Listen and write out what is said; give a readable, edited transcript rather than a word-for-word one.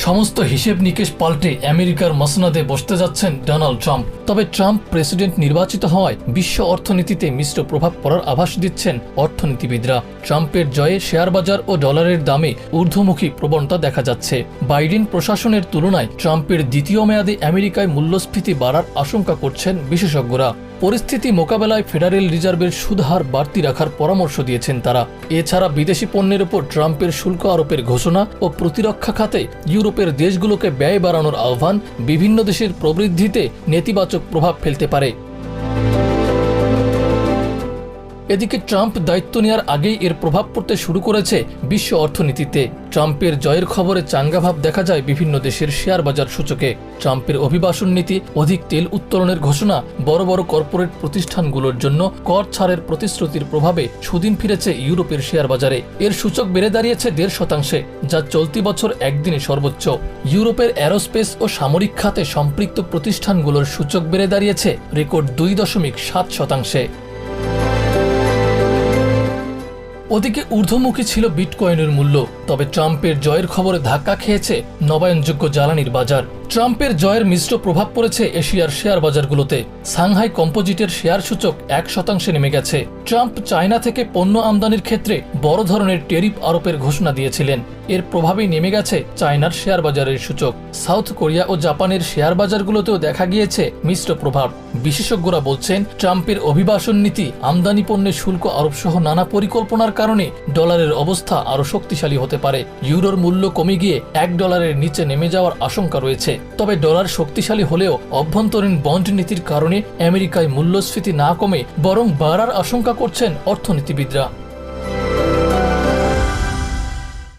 সমস্ত হিসেব নিকেশ পাল্টে আমেরিকার মসনদে বসতে যাচ্ছেন ডোনাল্ড ট্রাম্প। তবে ট্রাম্প প্রেসিডেন্ট নির্বাচিত হওয়ায় বিশ্ব অর্থনীতিতে মিশ্র প্রভাব পড়ার আভাস দিচ্ছেন অর্থনীতিবিদরা। ট্রাম্পের জয়ে শেয়ার বাজার ও ডলারের দামে ঊর্ধ্বমুখী প্রবণতা দেখা যাচ্ছে। বাইডেন প্রশাসনের তুলনায় ট্রাম্পের দ্বিতীয় মেয়াদে আমেরিকায় মূল্যস্ফীতি বাড়ার আশঙ্কা করছেন বিশেষজ্ঞরা। পরিস্থিতি মোকাবেলায় ফেডারেল রিজার্ভের সুদহার বাড়তি রাখার পরামর্শ দিয়েছেন তারা। এছাড়া বিদেশি পণ্যের উপর ট্রাম্পের শুল্ক আরোপের ঘোষণা ও প্রতিরক্ষা খাতে ইউরোপের দেশগুলোকে ব্যয় বাড়ানোর আহ্বান বিভিন্ন দেশের প্রবৃদ্ধিতে নেতিবাচক প্রভাব ফেলতে পারে। এদিকে ট্রাম্প দায়িত্ব নেওয়ার আগেই এর প্রভাব পড়তে শুরু করেছে বিশ্ব অর্থনীতিতে। ট্রাম্পের জয়ের খবরে চাঙ্গাভাব দেখা যায় বিভিন্ন দেশের শেয়ার বাজার সূচকে। ট্রাম্পের অভিবাসন নীতি, অধিক তেল উত্তোলনের ঘোষণা, বড় বড় কর্পোরেট প্রতিষ্ঠানগুলোর জন্য কর ছাড়ের প্রতিশ্রুতির প্রভাবে সুদিন ফিরেছে ইউরোপের শেয়ার বাজারে। এর সূচক বেড়ে দাঁড়িয়েছে 1.5%, যা চলতি বছর একদিনে সর্বোচ্চ। ইউরোপের অ্যারোস্পেস ও সামরিক খাতে সম্পৃক্ত প্রতিষ্ঠানগুলোর সূচক বেড়ে দাঁড়িয়েছে রেকর্ড 2.7%। ওদিকে ঊর্ধ্বমুখী ছিল বিটকয়েনের মূল্য। তবে ট্রাম্পের জয়ের খবরে ধাক্কা খেয়েছে নবায়নযোগ্য জ্বালানির বাজার। ট্রাম্পের জয়ের মিশ্র প্রভাব পড়েছে এশিয়ার শেয়ার বাজারগুলোতে। সাংহাই কম্পোজিটের শেয়ার সূচক 1% নেমে গেছে। ট্রাম্প চায়না থেকে পণ্য আমদানির ক্ষেত্রে বড় ধরনের ট্যারিফ আরোপের ঘোষণা দিয়েছিলেন। এর প্রভাবেই নেমে গেছে চায়নার শেয়ার বাজারের সূচক। সাউথ কোরিয়া ও জাপানের শেয়ার বাজারগুলোতেও দেখা গিয়েছে মিশ্র প্রভাব। বিশেষজ্ঞরা বলছেন, ট্রাম্পের অভিবাসন নীতি, আমদানি পণ্যের শুল্ক আরোপ সহ নানা পরিকল্পনার কারণে ডলারের অবস্থা আরও শক্তিশালী হতে পারে। ইউরোর মূল্য কমে গিয়ে $1 নিচে নেমে যাওয়ার আশঙ্কা রয়েছে। তবে ডলার শক্তিশালী হলেও অভ্যন্তরীণ বন্ড নীতির কারণে আমেরিকায় মূল্যস্ফীতি না কমে বরং বাড়ার আশঙ্কা করছেন অর্থনীতিবিদরা।